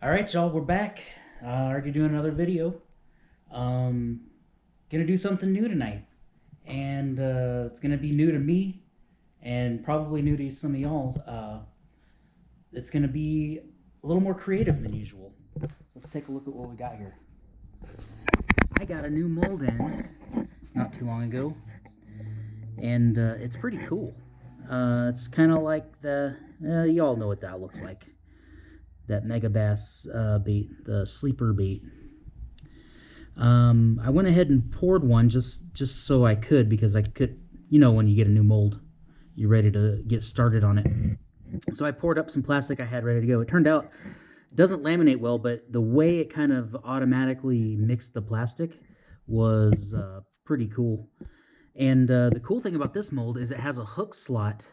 All right, y'all, we're back. Already doing another video. Um, gonna do something new tonight, and it's gonna be new to me, and probably new to some of y'all. It's gonna be a little more creative than usual. Let's take a look at what we got here. I got a new mold in not too long ago, and it's pretty cool. It's kind of like y'all know what that looks like. That Megabass bait, the sleeper bait. I went ahead and poured one just so I could, because I could, when you get a new mold, you're ready to get started on it. So I poured up some plastic I had ready to go. It turned out it doesn't laminate well, but the way it kind of automatically mixed the plastic was pretty cool. And the cool thing about this mold is it has a hook slot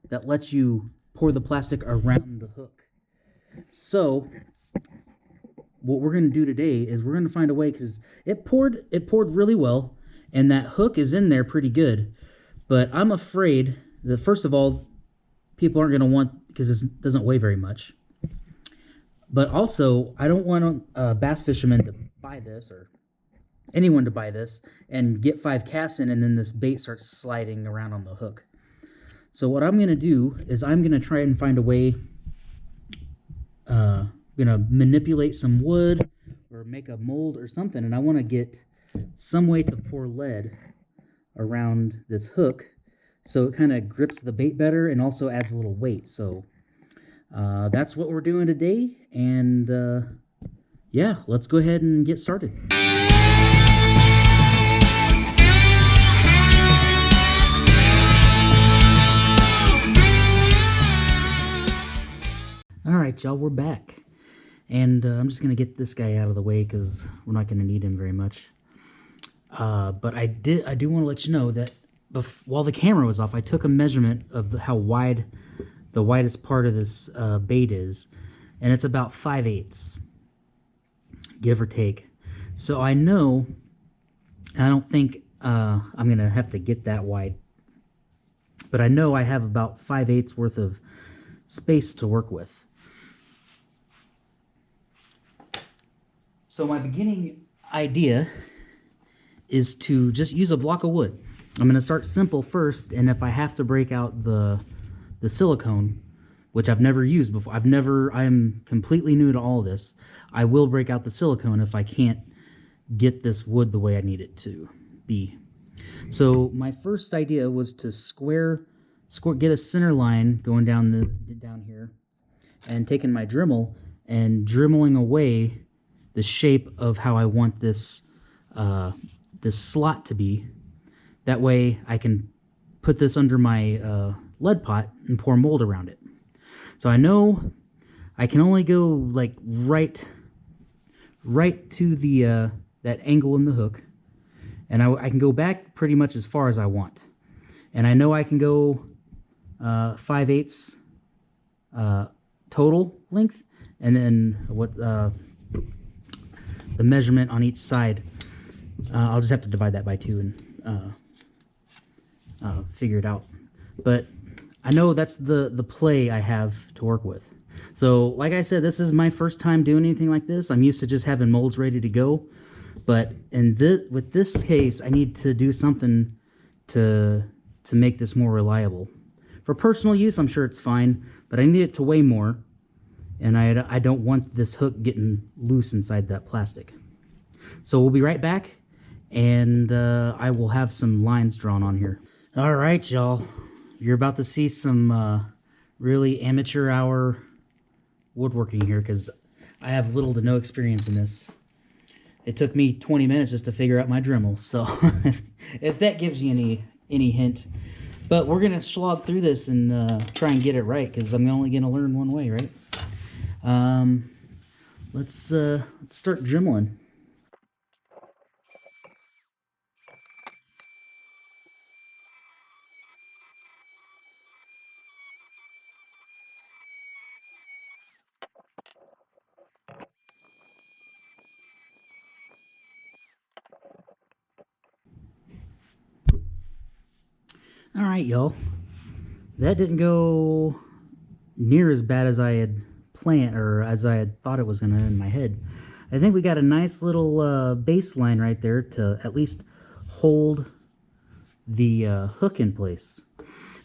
that lets you pour the plastic around the hook. So what we're going to do today is we're going to find a way, because it poured really well, and that hook is in there pretty good. But I'm afraid that, first of all, people aren't going to want, because it doesn't weigh very much. But also, I don't want bass fishermen to buy this, or anyone to buy this, and get 5 casts in, and then this bait starts sliding around on the hook. So what I'm going to do is I'm going to try and find a way. Gonna manipulate some wood or make a mold or something, and I want to get some way to pour lead around this hook so it kind of grips the bait better and also adds a little weight. So that's what we're doing today, and yeah, let's go ahead and get started. All right, y'all, we're back. And I'm just going to get this guy out of the way because we're not going to need him very much. But I do want to let you know that while the camera was off, I took a measurement of how wide the widest part of this bait is. And it's about 5/8, give or take. So I know, I don't think I'm going to have to get that wide. But I know I have about 5/8 worth of space to work with. So my beginning idea is to just use a block of wood. I'm going to start simple first, and if I have to break out the silicone, which I've never used before, I am completely new to all this, I will break out the silicone if I can't get this wood the way I need it to be. So my first idea was to get a center line going down here, and taking my Dremel and dremeling away the shape of how I want this this slot to be. That way I can put this under my lead pot and pour mold around it. So I know I can only go like right to the that angle in the hook, and I can go back pretty much as far as I want. And I know I can go 5/8 total length, and then what the measurement on each side, I'll just have to divide that by 2 and figure it out. But I know that's the play I have to work with. So like I said, this is my first time doing anything like this. I'm used to just having molds ready to go. But with this case, I need to do something to make this more reliable. For personal use, I'm sure it's fine, but I need it to weigh more. And I don't want this hook getting loose inside that plastic. So we'll be right back, and I will have some lines drawn on here. All right, y'all. You're about to see some really amateur hour woodworking here, because I have little to no experience in this. It took me 20 minutes just to figure out my Dremel, so if that gives you any hint. But we're going to slog through this and try and get it right, because I'm only going to learn one way, right? Let's start dremeling. All right, y'all. That didn't go near as bad as I had planned, or as I had thought it was going to in my head. I think we got a nice little baseline right there to at least hold the hook in place.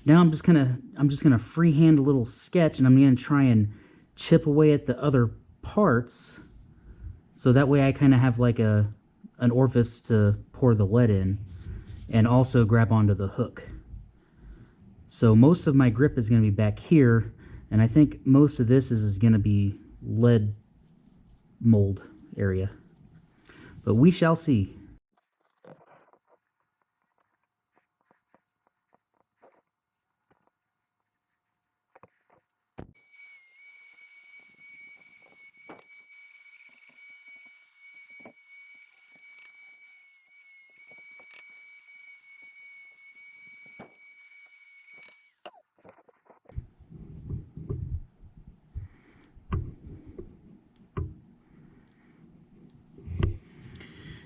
Now I'm just gonna freehand a little sketch, and I'm gonna try and chip away at the other parts, so that way I kind of have like an orifice to pour the lead in, and also grab onto the hook. So most of my grip is gonna be back here, and I think most of this is gonna be lead mold area, but we shall see.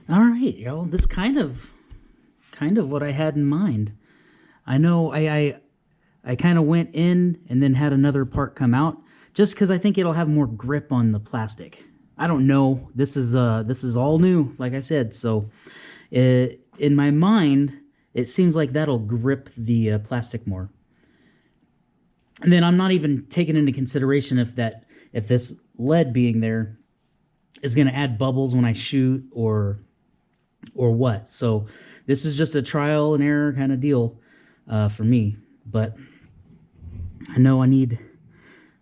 All right, y'all. This kind of what I had in mind. I know I kind of went in and then had another part come out, just because I think it'll have more grip on the plastic. I don't know. This is all new, like I said. So, in my mind, it seems like that'll grip the plastic more. And then I'm not even taking into consideration if this lead being there is going to add bubbles when I shoot or what. So this is just a trial and error kind of deal for me. But I know I need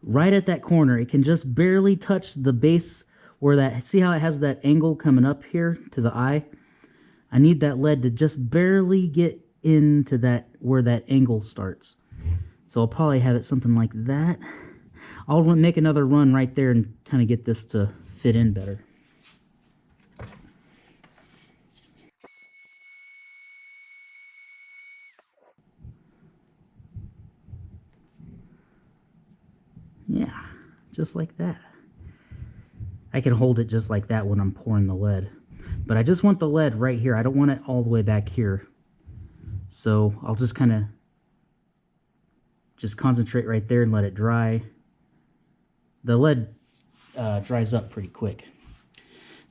right at that corner. It can just barely touch the base where that, see how it has that angle coming up here to the eye? I need that lead to just barely get into that, where that angle starts. So I'll probably have it something like that. I'll make another run right there and kind of get this to fit in better. Yeah, just like that. I can hold it just like that when I'm pouring the lead. But I just want the lead right here. I don't want it all the way back here. So I'll just kind of just concentrate right there and let it dry. The lead dries up pretty quick.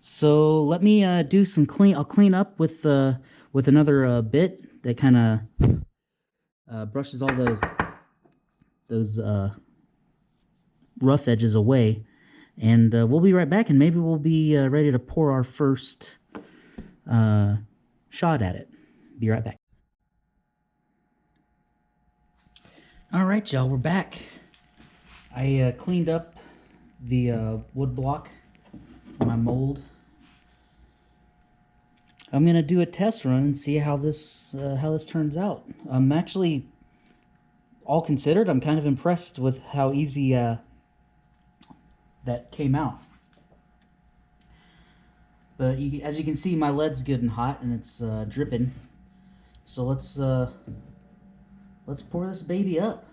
So let me do some clean. I'll clean up with another bit that kind of brushes all those rough edges away, and we'll be right back, and maybe we'll be ready to pour our first shot at it. Be right back. All right, y'all, we're back. I cleaned up the wood block, my mold. I'm gonna do a test run and see how this turns out. I'm actually, all considered, I'm kind of impressed with how easy that came out. But as you can see, my lead's getting hot and it's dripping. So let's pour this baby up.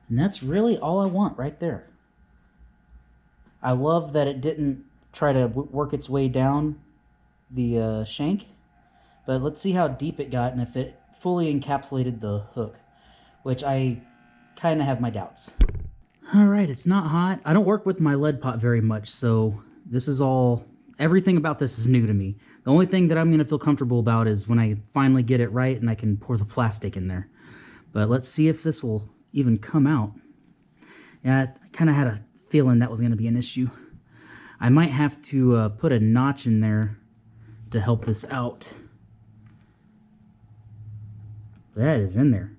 And that's really all I want right there. I love that it didn't try to work its way down the shank, but let's see how deep it got and if it fully encapsulated the hook, which I kind of have my doubts. All right, it's not hot. I don't work with my lead pot very much, so this is everything about this is new to me. The only thing that I'm going to feel comfortable about is when I finally get it right and I can pour the plastic in there. But let's see if this will even come out. Yeah, I kind of had a feeling that was going to be an issue. I might have to put a notch in there to help this out. That is in there.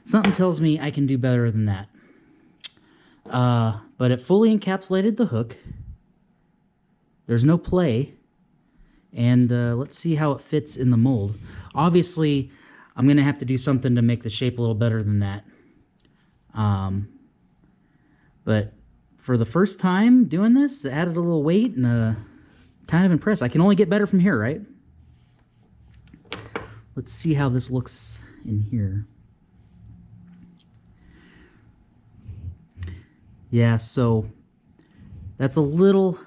Something tells me I can do better than that. But it fully encapsulated the hook. There's no play. And let's see how it fits in the mold. Obviously, I'm going to have to do something to make the shape a little better than that. But for the first time doing this, it added a little weight and kind of impressed. I can only get better from here, right? Let's see how this looks in here. Yeah, so That's a little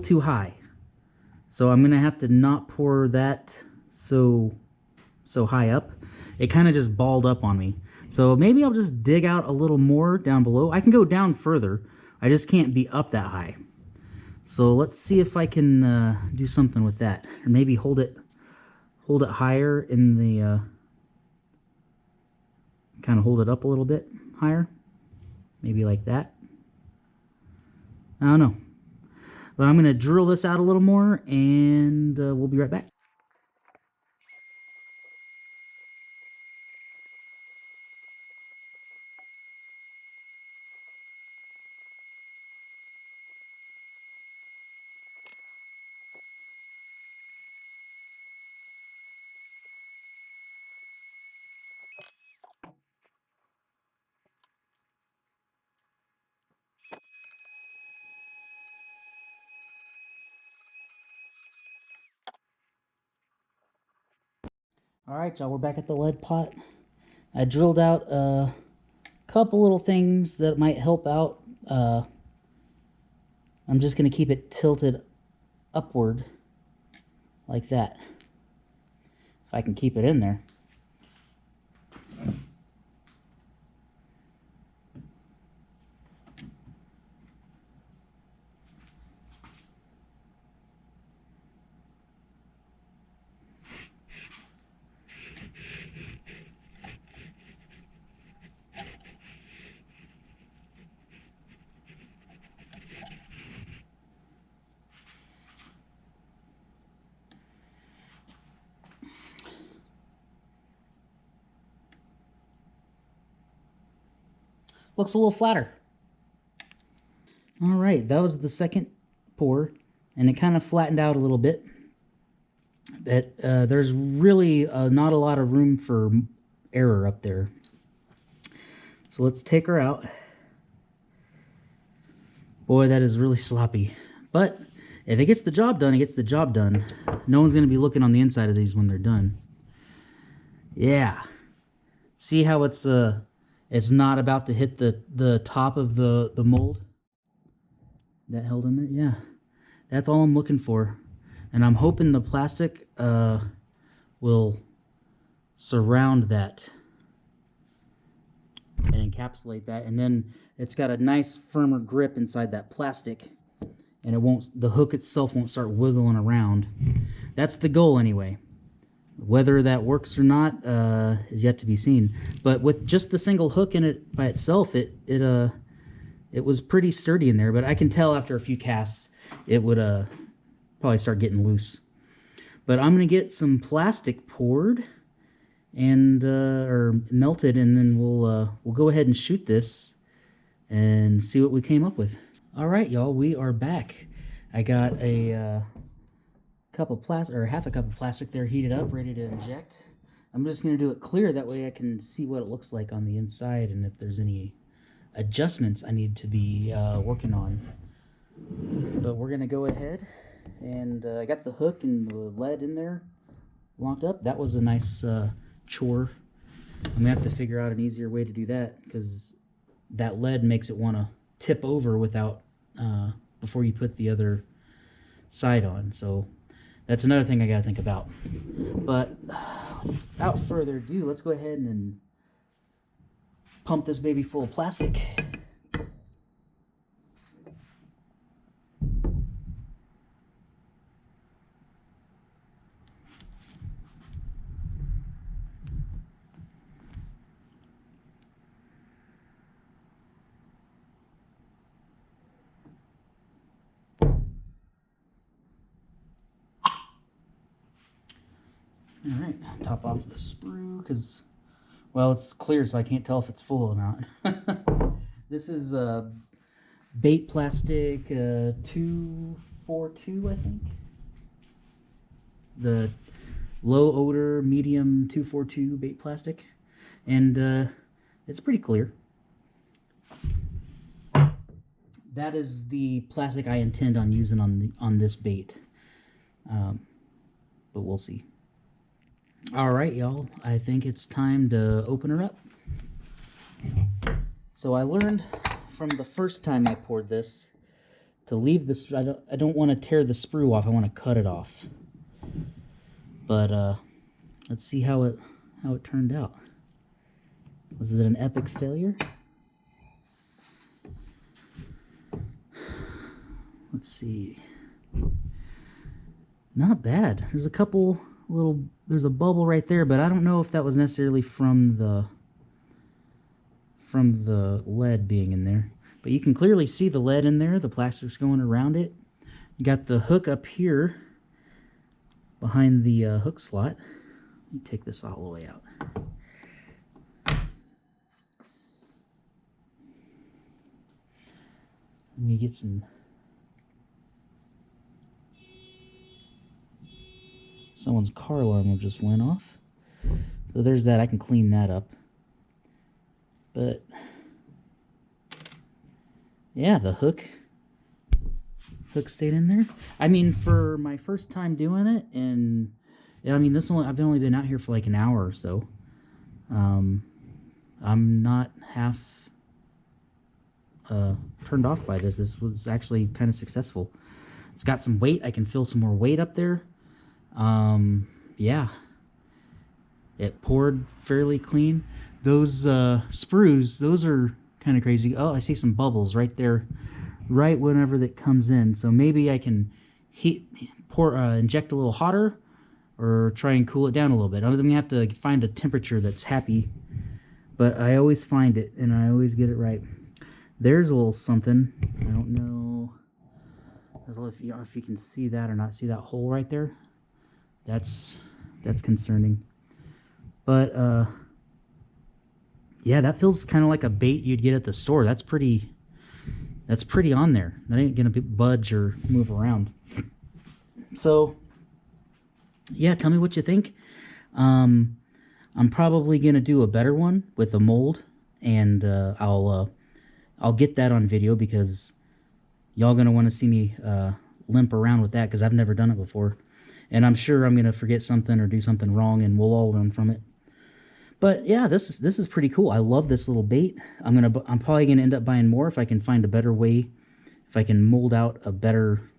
too high. So I'm gonna have to not pour that so high up. It kind of just balled up on me. So maybe I'll just dig out a little more down below. I can go down further. I just can't be up that high. So let's see if I can do something with that, or maybe hold it higher in the kind of hold it up a little bit higher, maybe like that. I don't know, but I'm gonna drill this out a little more, and we'll be right back. All right, y'all, we're back at the lead pot. I drilled out a couple little things that might help out. I'm just going to keep it tilted upward like that, if I can keep it in there. Looks a little flatter. All right, that was the second pour, and it kind of flattened out a little bit. But there's really not a lot of room for error up there. So let's take her out. Boy, that is really sloppy. But if it gets the job done, it gets the job done. No one's going to be looking on the inside of these when they're done. Yeah. See how it's not about to hit the top of the mold? That held in there? Yeah. That's all I'm looking for. And I'm hoping the plastic will surround that and encapsulate that. And then it's got a nice firmer grip inside that plastic. And the hook itself won't start wiggling around. That's the goal anyway. Whether that works or not is yet to be seen. But with just the single hook in it by itself, it was pretty sturdy in there. But I can tell after a few casts, it would probably start getting loose. But I'm gonna get some plastic poured and or melted, and then we'll go ahead and shoot this and see what we came up with. All right, y'all, we are back. I got a cup of plastic, or half a cup of plastic there, heated up, ready to inject. I'm just going to do it clear, that way I can see what it looks like on the inside and if there's any adjustments I need to be working on. But we're going to go ahead, and I got the hook and the lead in there locked up. That was a nice chore. I'm going to have to figure out an easier way to do that, because that lead makes it want to tip over without before you put the other side on. So that's another thing I got to think about. But without further ado, let's go ahead and pump this baby full of plastic. All right, top off the sprue, because, well, it's clear, so I can't tell if it's full or not. This is bait plastic 242, I think. The low odor, medium 242 bait plastic, and it's pretty clear. That is the plastic I intend on using on this bait, but we'll see. All right, y'all, I think it's time to open her up. So I learned from the first time I poured this to leave this. I don't want to tear the sprue off. I want to cut it off. But let's see how it turned out. Was it an epic failure? Let's see. Not bad. There's a couple little, there's a bubble right there, but I don't know if that was necessarily from the lead being in there. But you can clearly see the lead in there, the plastic's going around it. You got the hook up here behind the hook slot. Let me take this all the way out. Let me get some. Someone's car alarm just went off. So there's that. I can clean that up. But yeah, the hook stayed in there. I mean, for my first time doing it, and I mean, I've only been out here for like an hour or so. I'm not half turned off by this. This was actually kind of successful. It's got some weight. I can feel some more weight up there. Yeah, it poured fairly clean. Those sprues, those are kind of crazy. Oh, I see some bubbles right there, right whenever that comes in. So maybe I can inject a little hotter, or try and cool it down a little bit. I'm gonna have to find a temperature that's happy, but I always find it and I always get it right. There's a little something. I don't know if you can see that or not. See that hole right there? That's concerning. But yeah, that feels kind of like a bait you'd get at the store. That's pretty on there. That ain't gonna budge or move around. So yeah, tell me what you think. I'm probably gonna do a better one with a mold, and I'll get that on video because y'all gonna want to see me limp around with that, because I've never done it before. And I'm sure I'm gonna forget something or do something wrong, and we'll all learn from it. But yeah, this is pretty cool. I love this little bait. I'm probably gonna end up buying more if I can find a better way, if I can mold out a better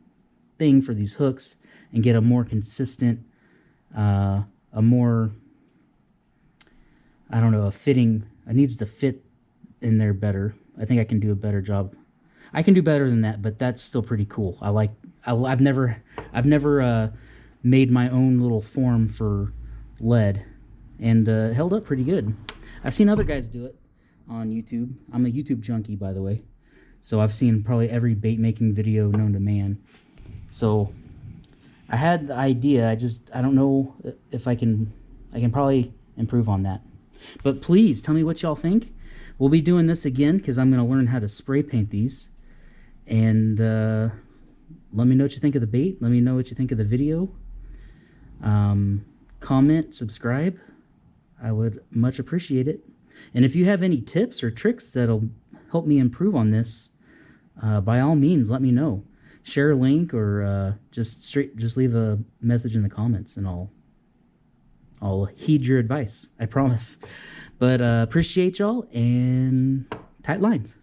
thing for these hooks and get a more consistent, a more, I don't know, a fitting. It needs to fit in there better. I think I can do a better job. I can do better than that, but that's still pretty cool. I've never made my own little form for lead, and it held up pretty good. I've seen other guys do it on YouTube. I'm a YouTube junkie, by the way, so I've seen probably every bait making video known to man. So I had the idea. I don't know if I can probably improve on that. But please tell me what y'all think. We'll be doing this again because I'm going to learn how to spray paint these. And let me know what you think of the bait. Let me know what you think of the video. Comment, subscribe. I would much appreciate it. And if you have any tips or tricks that'll help me improve on this, by all means, let me know. Share a link, or just leave a message in the comments, and I'll heed your advice. I promise. But appreciate y'all, and tight lines.